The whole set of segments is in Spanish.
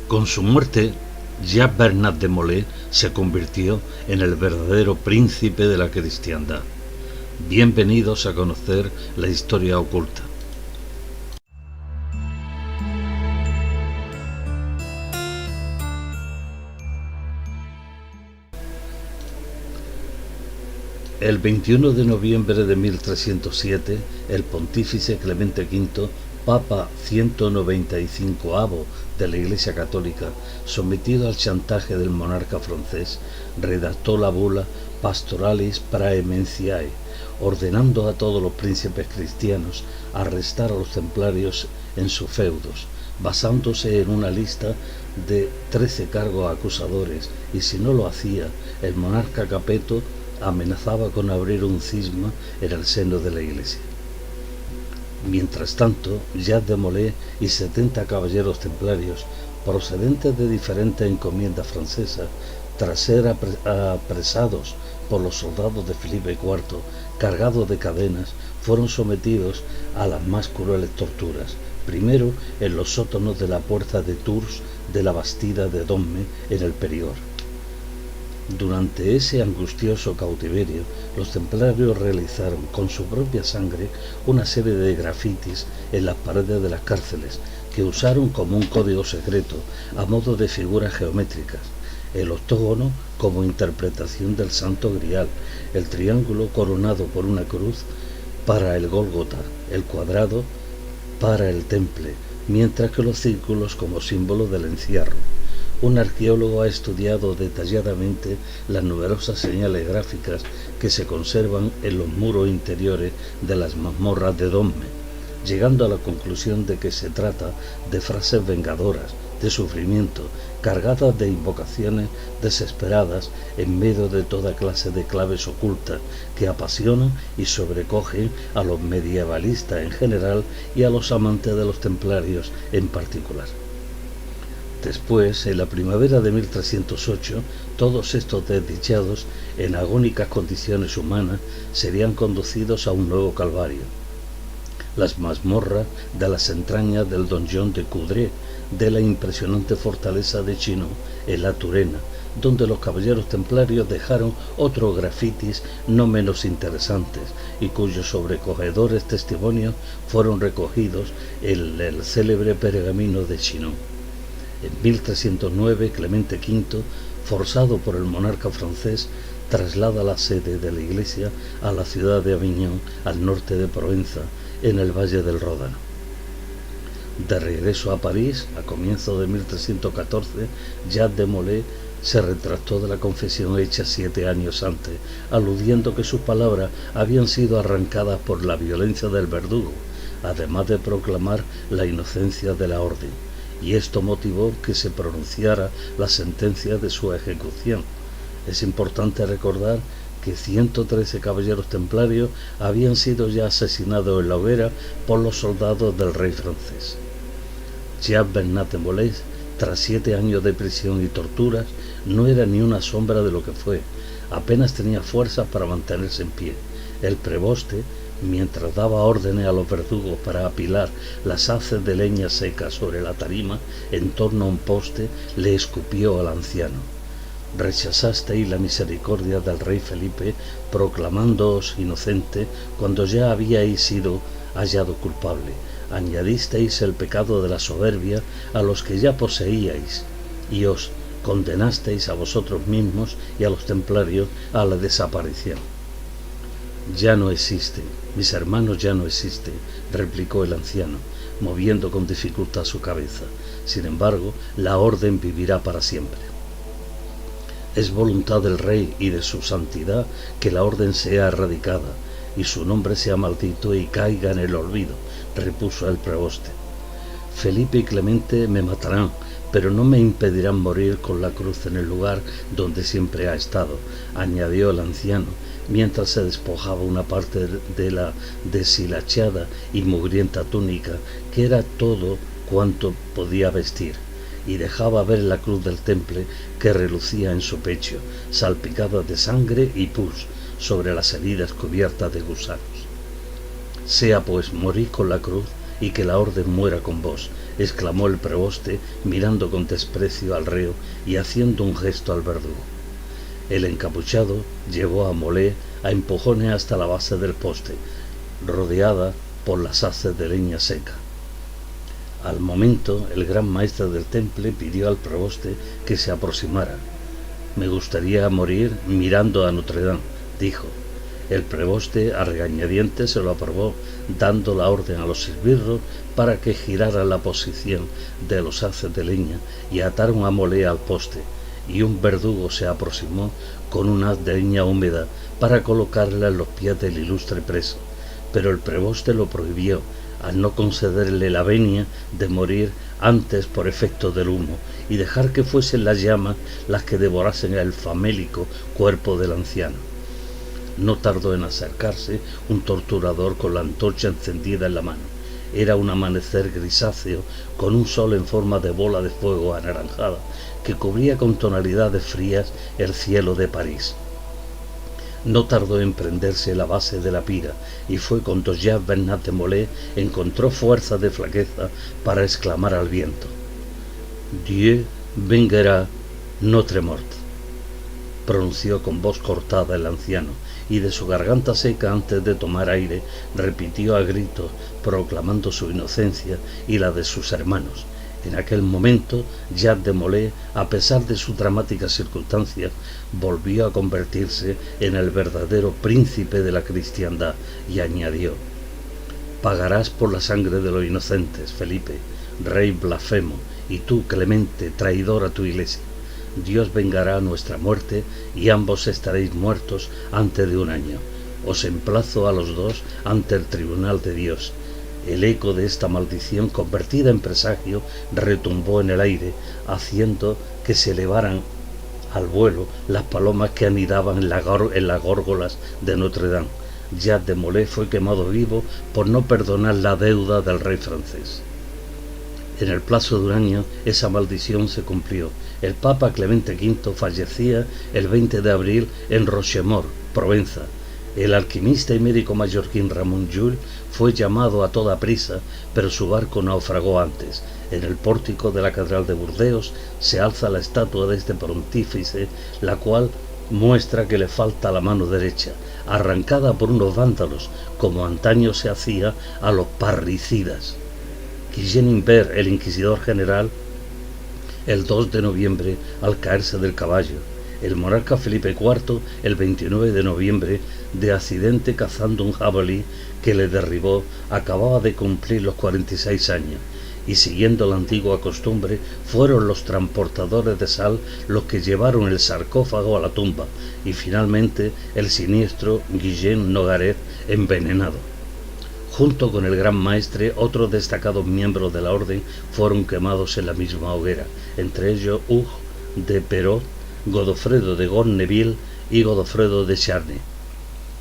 Con su muerte, Jacques Bernat de Molay se convirtió en el verdadero príncipe de la cristiandad. Bienvenidos a conocer la historia oculta. El 21 de noviembre de 1307, el pontífice Clemente V, Papa 195º de la Iglesia Católica, sometido al chantaje del monarca francés, redactó la bula Pastoralis Praementiciae, ordenando a todos los príncipes cristianos arrestar a los templarios en sus feudos, basándose en una lista de 13 cargos acusadores, y si no lo hacía, el monarca Capeto amenazaba con abrir un cisma en el seno de la Iglesia. Mientras tanto, Jacques de Molay y 70 caballeros templarios, procedentes de diferentes encomiendas francesas, tras ser apresados por los soldados de Felipe IV, cargados de cadenas, fueron sometidos a las más crueles torturas, primero en los sótanos de la puerta de Tours de la Bastida de Domme en el Perior. Durante ese angustioso cautiverio, los templarios realizaron con su propia sangre una serie de grafitis en las paredes de las cárceles, que usaron como un código secreto a modo de figuras geométricas: el octógono como interpretación del Santo Grial, el triángulo coronado por una cruz para el Gólgota, el cuadrado para el Temple, mientras que los círculos como símbolo del encierro. Un arqueólogo ha estudiado detalladamente las numerosas señales gráficas que se conservan en los muros interiores de las mazmorras de Domme, llegando a la conclusión de que se trata de frases vengadoras, de sufrimiento, cargadas de invocaciones desesperadas en medio de toda clase de claves ocultas que apasionan y sobrecogen a los medievalistas en general y a los amantes de los templarios en particular. Después, en la primavera de 1308, todos estos desdichados, en agónicas condiciones humanas, serían conducidos a un nuevo calvario: las mazmorras de las entrañas del donjon de Coudray, de la impresionante fortaleza de Chinon, en la Turena, donde los caballeros templarios dejaron otros grafitis no menos interesantes y cuyos sobrecogedores testimonios fueron recogidos en el célebre pergamino de Chinon. En 1309, Clemente V, forzado por el monarca francés, traslada la sede de la Iglesia a la ciudad de Avignon, al norte de Provenza, en el Valle del Ródano. De regreso a París, a comienzos de 1314, Jacques de Molay se retractó de la confesión hecha 7 años antes, aludiendo que sus palabras habían sido arrancadas por la violencia del verdugo, además de proclamar la inocencia de la orden, y esto motivó que se pronunciara la sentencia de su ejecución. Es importante recordar que 113 caballeros templarios habían sido ya asesinados en la hoguera por los soldados del rey francés. Jacques Bernat de Molay, tras 7 años de prisión y torturas, no era ni una sombra de lo que fue. Apenas tenía fuerzas para mantenerse en pie. El preboste, mientras daba órdenes a los verdugos para apilar las haces de leña seca sobre la tarima en torno a un poste, le escupió al anciano: «Rechazasteis la misericordia del rey Felipe, proclamándoos inocente cuando ya habíais sido hallado culpable. Añadisteis el pecado de la soberbia a los que ya poseíais, y os condenasteis a vosotros mismos y a los templarios a la desaparición». «Ya no existen, mis hermanos ya no existen», replicó el anciano, moviendo con dificultad su cabeza. «Sin embargo, la orden vivirá para siempre». «Es voluntad del rey y de su santidad que la orden sea erradicada y su nombre sea maldito y caiga en el olvido», repuso el preboste. «Felipe y Clemente me matarán, pero no me impedirán morir con la cruz en el lugar donde siempre ha estado», añadió el anciano, mientras se despojaba una parte de la deshilachada y mugrienta túnica, que era todo cuanto podía vestir, y dejaba ver la cruz del temple que relucía en su pecho, salpicada de sangre y pus sobre las heridas cubiertas de gusanos. «Sea pues, morir con la cruz y que la orden muera con vos, exclamó el preboste, mirando con desprecio al reo y haciendo un gesto al verdugo. El encapuchado llevó a Molé a empujones hasta la base del poste, rodeada por las haces de leña seca. Al momento, el gran maestre del temple pidió al preboste que se aproximara. «Me gustaría morir mirando a Notre Dame», dijo. El preboste, a regañadientes, se lo aprobó, dando la orden a los esbirros para que giraran la posición de los haces de leña y ataron a Molé al poste, y un verdugo se aproximó con un haz de leña húmeda para colocarla en los pies del ilustre preso, pero el preboste lo prohibió, al no concederle la venia de morir antes por efecto del humo y dejar que fuesen las llamas las que devorasen el famélico cuerpo del anciano. No tardó en acercarse un torturador con la antorcha encendida en la mano. Era un amanecer grisáceo con un sol en forma de bola de fuego anaranjada que cubría con tonalidades frías el cielo de París. No tardó en prenderse la base de la pira y fue cuando Jean Bernat de Molé encontró fuerza de flaqueza para exclamar al viento: «Dieu vengera notre mort», pronunció con voz cortada el anciano, y de su garganta seca antes de tomar aire repitió a gritos proclamando su inocencia y la de sus hermanos. En aquel momento, Jacques de Molé, a pesar de sus dramáticas circunstancias, volvió a convertirse en el verdadero príncipe de la cristiandad y añadió: «Pagarás por la sangre de los inocentes, Felipe, rey blasfemo, y tú, Clemente, traidor a tu iglesia. Dios vengará nuestra muerte y ambos estaréis muertos antes de un año. Os emplazo a los dos ante el tribunal de Dios». El eco de esta maldición convertida en presagio retumbó en el aire, haciendo que se elevaran al vuelo las palomas que anidaban en las górgolas de Notre Dame. Jacques de Molé fue quemado vivo por no perdonar la deuda del rey francés. En el plazo de un año esa maldición se cumplió. El Papa Clemente V fallecía el 20 de abril en Rochemort, Provenza. El alquimista y médico mallorquín Ramón Llull fue llamado a toda prisa, pero su barco naufragó antes. En el pórtico de la Catedral de Burdeos se alza la estatua de este pontífice, la cual muestra que le falta la mano derecha, arrancada por unos vándalos, como antaño se hacía a los parricidas. Guillén Imbert, el inquisidor general, el 2 de noviembre, al caerse del caballo. El monarca Felipe IV, el 29 de noviembre, de accidente cazando un jabalí que le derribó, acababa de cumplir los 46 años, y siguiendo la antigua costumbre, fueron los transportadores de sal los que llevaron el sarcófago a la tumba, y finalmente el siniestro Guillén Nogaret envenenado. Junto con el gran maestre, otros destacados miembros de la orden fueron quemados en la misma hoguera, entre ellos Hugues de Perot, Godofredo de Gorneville y Godofredo de Charny.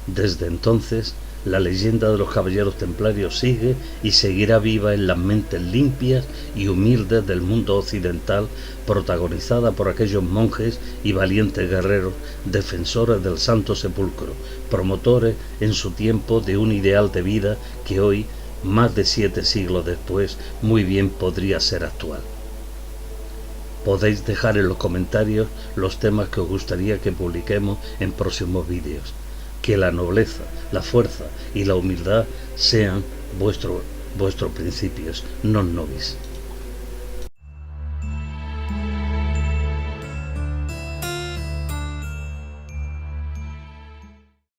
Desde entonces, la leyenda de los caballeros templarios sigue y seguirá viva en las mentes limpias y humildes del mundo occidental, protagonizada por aquellos monjes y valientes guerreros, defensores del Santo Sepulcro, promotores en su tiempo de un ideal de vida que hoy, más de 7 siglos después, muy bien podría ser actual. Podéis dejar en los comentarios los temas que os gustaría que publiquemos en próximos vídeos. Que la nobleza, la fuerza y la humildad sean vuestros principios, non nobis.